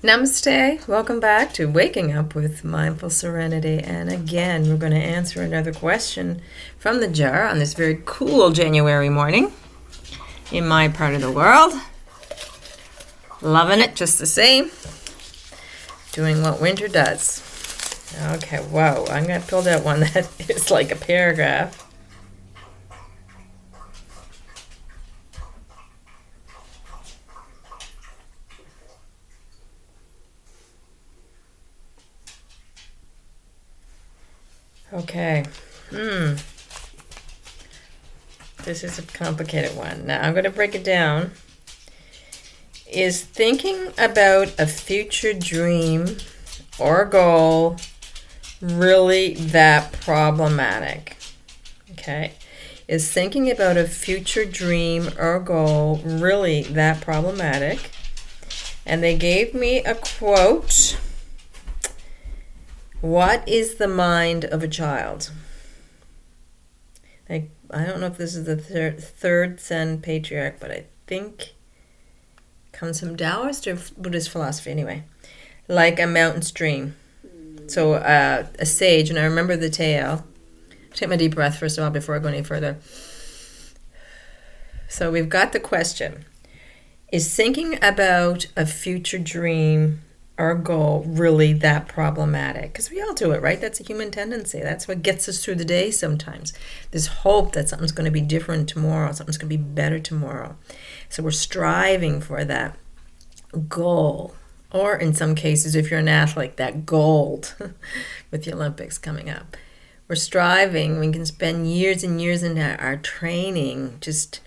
Namaste. Welcome back to Waking Up with Mindful Serenity. And again, we're going to answer another question from the jar on this very cool January morning in my part of the world. Loving it just the same. Doing what winter does. Okay, whoa. I'm going to pull out one that is like a paragraph. Okay. This is a complicated one. Now, I'm going to break it down. Is thinking about a future dream or goal really that problematic? Okay. Is thinking about a future dream or goal really that problematic? And they gave me a quote. What is the mind of a child? I don't know if this is the third Zen patriarch, but I think it comes from Taoist or Buddhist philosophy anyway. Like a mountain stream. So a sage, and I remember the tale. Take my deep breath first of all before I go any further. So we've got the question. Is thinking about a future dream or goal really that problematic? Because we all do it, right? That's a human tendency. That's what gets us through the day sometimes. This hope that something's going to be different tomorrow, something's going to be better tomorrow. So we're striving for that goal. Or in some cases, if you're an athlete, that gold with the Olympics coming up. We're striving. We can spend years and years in our training just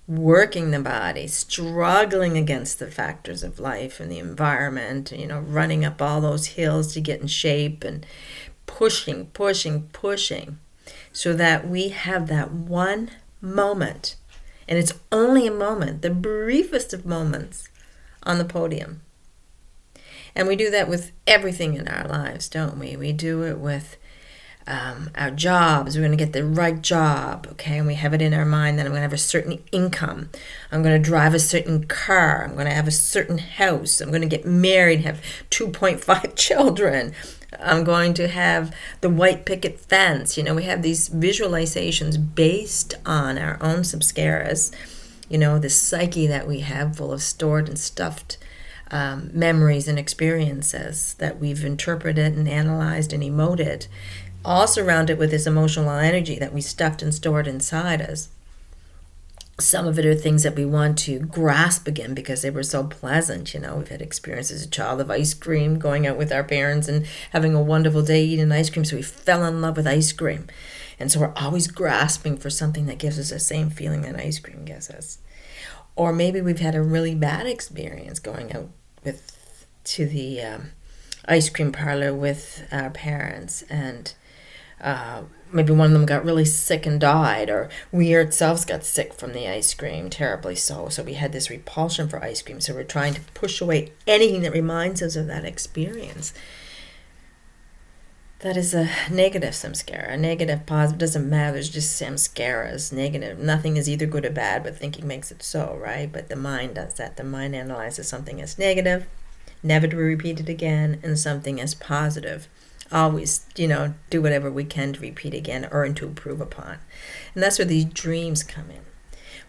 working the body, struggling against the factors of life and the environment, running up all those hills to get in shape and pushing, so that we have that one moment, and it's only a moment, the briefest of moments, on the podium. And we do that with everything in our lives, don't we? We do it with our jobs. We're going to get the right job, okay? And we have it in our mind that I'm going to have a certain income. I'm going to drive a certain car. I'm going to have a certain house. I'm going to get married, have 2.5 children. I'm going to have the white picket fence. We have these visualizations based on our own samskaras, the psyche that we have full of stored and stuffed memories and experiences that we've interpreted and analyzed and emoted, all surrounded with this emotional energy that we stuffed and stored inside us. Some of it are things that we want to grasp again because they were so pleasant. We've had experiences as a child of ice cream, going out with our parents and having a wonderful day eating ice cream, so we fell in love with ice cream. And so we're always grasping for something that gives us the same feeling that ice cream gives us. Or maybe we've had a really bad experience going out to the ice cream parlor with our parents, and maybe one of them got really sick and died, or we ourselves got sick from the ice cream, terribly so. So we had this repulsion for ice cream. So we're trying to push away anything that reminds us of that experience. That is a negative samskara. A negative, positive, doesn't matter. There's just samskaras, negative. Nothing is either good or bad, but thinking makes it so, right? But the mind does that. The mind analyzes something as negative, never to be repeated again, and something as positive. Always, do whatever we can to repeat again or to improve upon. And that's where these dreams come in.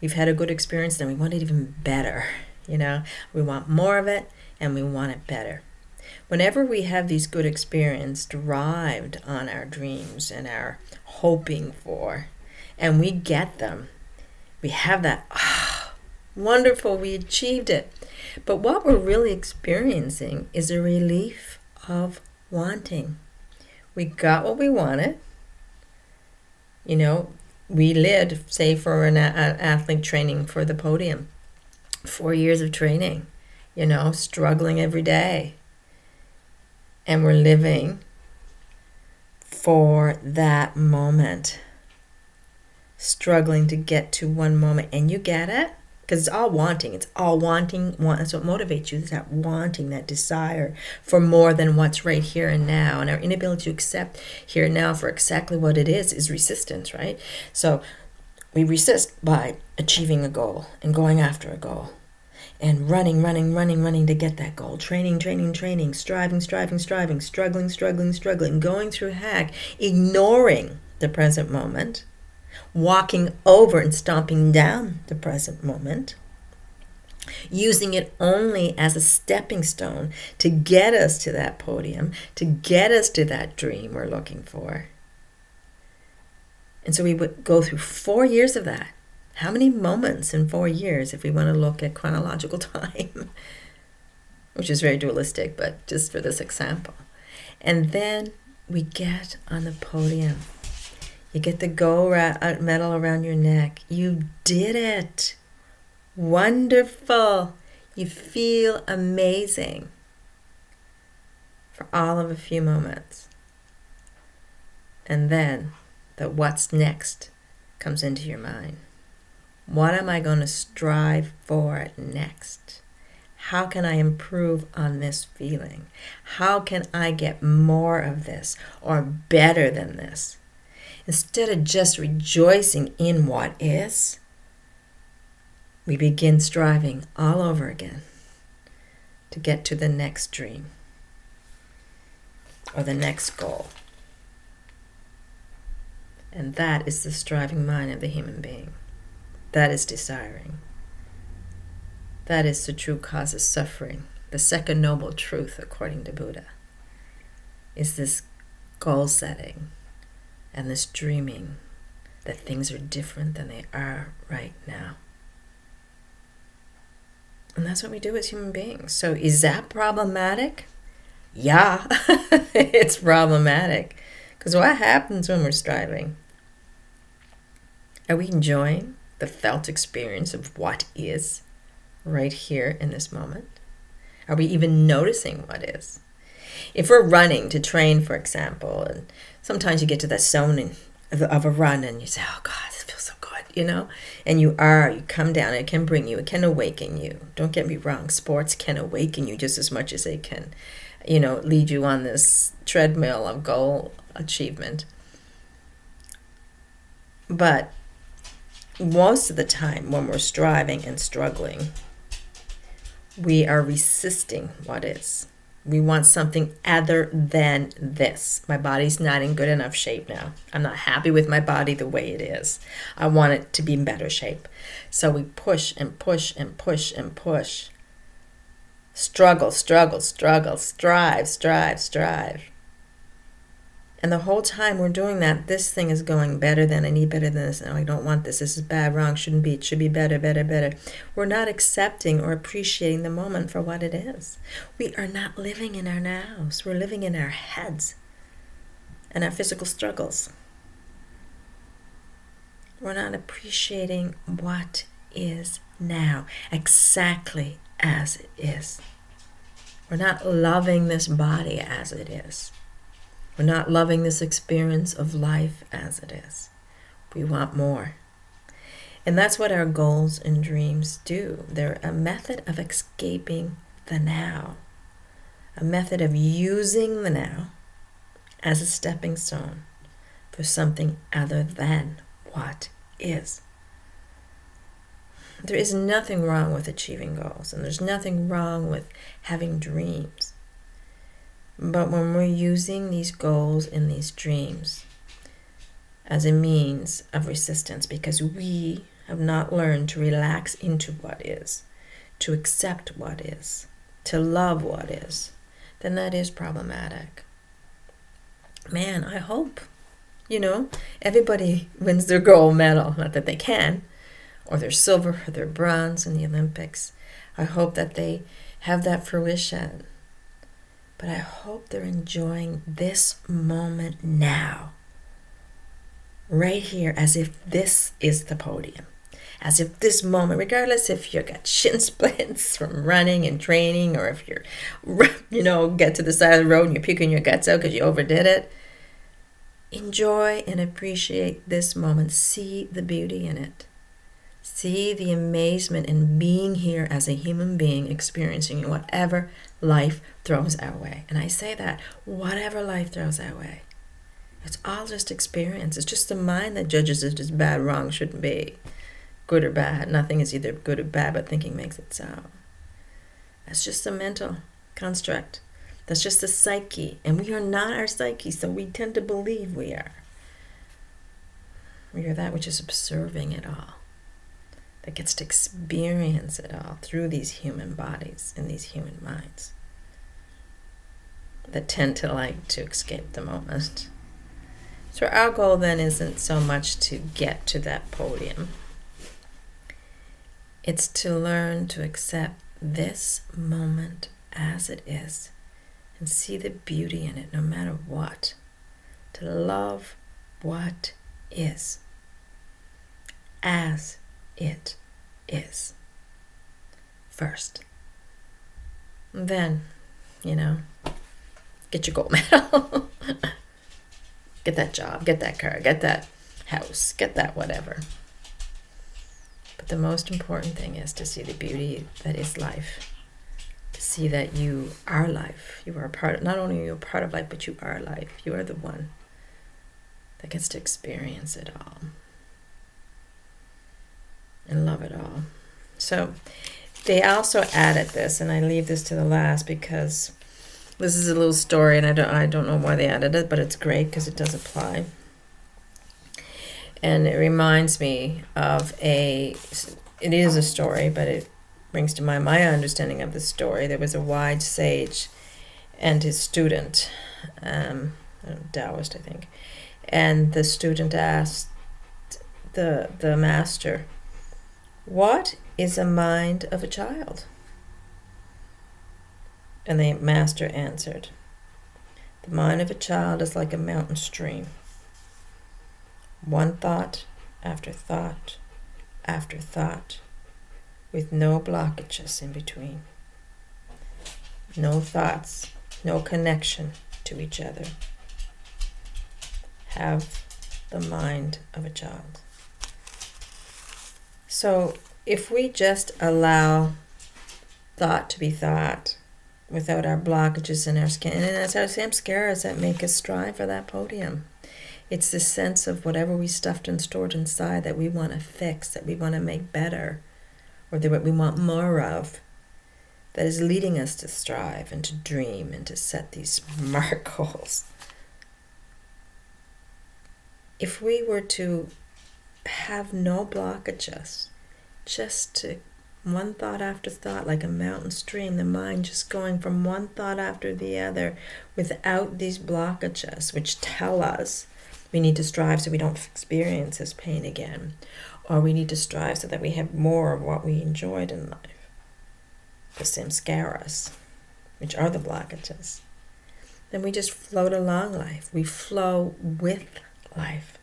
We've had a good experience, then we want it even better. We want more of it, and we want it better. Whenever we have these good experiences derived on our dreams and our hoping for, and we get them, we have that, wonderful, we achieved it. But what we're really experiencing is a relief of wanting. We got what we wanted. We lived, say, for an athlete training for the podium, 4 years of training, struggling every day. And we're living for that moment, struggling to get to one moment. And you get it? Because it's all wanting. It's all wanting. That's what motivates you. It's that wanting, that desire for more than what's right here and now. And our inability to accept here and now for exactly what it is resistance, right? So we resist by achieving a goal and going after a goal. and running to get that goal. Training, striving, struggling, going through heck, ignoring the present moment, walking over and stomping down the present moment, using it only as a stepping stone to get us to that podium, to get us to that dream we're looking for. And so we would go through 4 years of that. How many moments in 4 years, if we want to look at chronological time, which is very dualistic, but just for this example. And then we get on the podium. You get the gold medal around your neck. You did it. Wonderful. You feel amazing for all of a few moments. And then the what's next comes into your mind. What am I going to strive for next? How can I improve on this feeling? How can I get more of this or better than this? Instead of just rejoicing in what is, we begin striving all over again to get to the next dream or the next goal. And that is the striving mind of the human being. That is desiring. That is the true cause of suffering. The second noble truth, according to Buddha, is this goal setting and this dreaming that things are different than they are right now. And that's what we do as human beings. So is that problematic? Yeah, it's problematic. Because what happens when we're striving? Are we enjoying the felt experience of what is right here in this moment? Are we even noticing what is? If we're running to train, for example, and sometimes you get to that zone of a run and you say, oh God, this feels so good, and you come down, it can awaken you. Don't get me wrong, sports can awaken you just as much as they can, lead you on this treadmill of goal achievement. But most of the time when we're striving and struggling, we are resisting what is. We want something other than this. My body's not in good enough shape now. I'm not happy with my body the way it is. I want it to be in better shape. So we push and push and push and push. Struggle, strive. And the whole time we're doing that, this thing is going better than, I need better than this. No, I don't want this. This is bad, wrong, shouldn't be. It should be better. We're not accepting or appreciating the moment for what it is. We are not living in our nows. We're living in our heads and our physical struggles. We're not appreciating what is now, exactly as it is. We're not loving this body as it is. We're not loving this experience of life as it is. We want more. And that's what our goals and dreams do. They're a method of escaping the now, a method of using the now as a stepping stone for something other than what is. There is nothing wrong with achieving goals, and there's nothing wrong with having dreams. But when we're using these goals and these dreams as a means of resistance, because we have not learned to relax into what is, to accept what is, to love what is, then that is problematic. Man, I hope, everybody wins their gold medal. Not that they can, or their silver or their bronze in the Olympics. I hope that they have that fruition. But I hope they're enjoying this moment now, right here, as if this is the podium. As if this moment, regardless if you got shin splints from running and training, or if you're, get to the side of the road and you're puking your guts out because you overdid it, enjoy and appreciate this moment. See the beauty in it. See the amazement in being here as a human being, experiencing whatever life throws our way. And I say that, whatever life throws our way. It's all just experience. It's just the mind that judges it as bad, wrong, shouldn't be, good or bad. Nothing is either good or bad, but thinking makes it so. That's just a mental construct. That's just the psyche. And we are not our psyche, so we tend to believe we are. We are that which is observing it all, that gets to experience it all through these human bodies and these human minds that tend to like to escape the moment. So our goal then isn't so much to get to that podium. It's to learn to accept this moment as it is and see the beauty in it no matter what. To love what is as it is first. And then, get your gold medal. Get that job, get that car, get that house, get that whatever. But the most important thing is to see the beauty that is life. To see that you are life. You are a part of, not only are you a part of life, but you are life. You are the one that gets to experience it all and love it all. So they also added this, and I leave this to the last because this is a little story, and I don't know why they added it, but it's great because it does apply. And it reminds me of it is a story, but it brings to mind my understanding of the story. There was a wise sage and his student, Taoist, I think. And the student asked the master, "What is a mind of a child?" And the master answered, "The mind of a child is like a mountain stream. One thought after thought after thought, with no blockages in between. No thoughts, no connection to each other. Have the mind of a child." So if we just allow thought to be thought without our blockages in our skin, and it's our samskaras that make us strive for that podium. It's this sense of whatever we stuffed and stored inside that we want to fix, that we want to make better, or that we want more of, that is leading us to strive and to dream and to set these smart goals. If we were to have no blockages, just to one thought after thought, like a mountain stream, the mind just going from one thought after the other without these blockages, which tell us we need to strive so we don't experience this pain again, or we need to strive so that we have more of what we enjoyed in life. The samskaras, which are the blockages. Then we just float along life. We flow with life.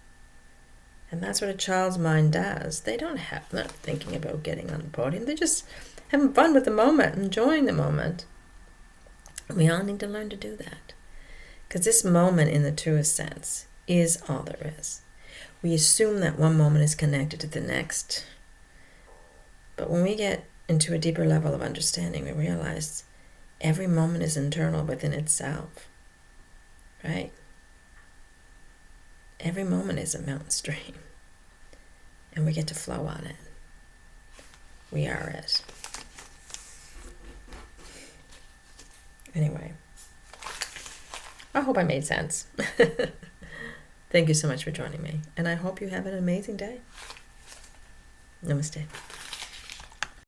And that's what a child's mind does. They're not thinking about getting on the podium. They're just having fun with the moment, enjoying the moment. We all need to learn to do that. Because this moment, in the truest sense, is all there is. We assume that one moment is connected to the next. But when we get into a deeper level of understanding, we realize every moment is internal within itself. Right? Every moment is a mountain stream. And we get to flow on it. We are it. Anyway, I hope I made sense. Thank you so much for joining me. And I hope you have an amazing day. Namaste.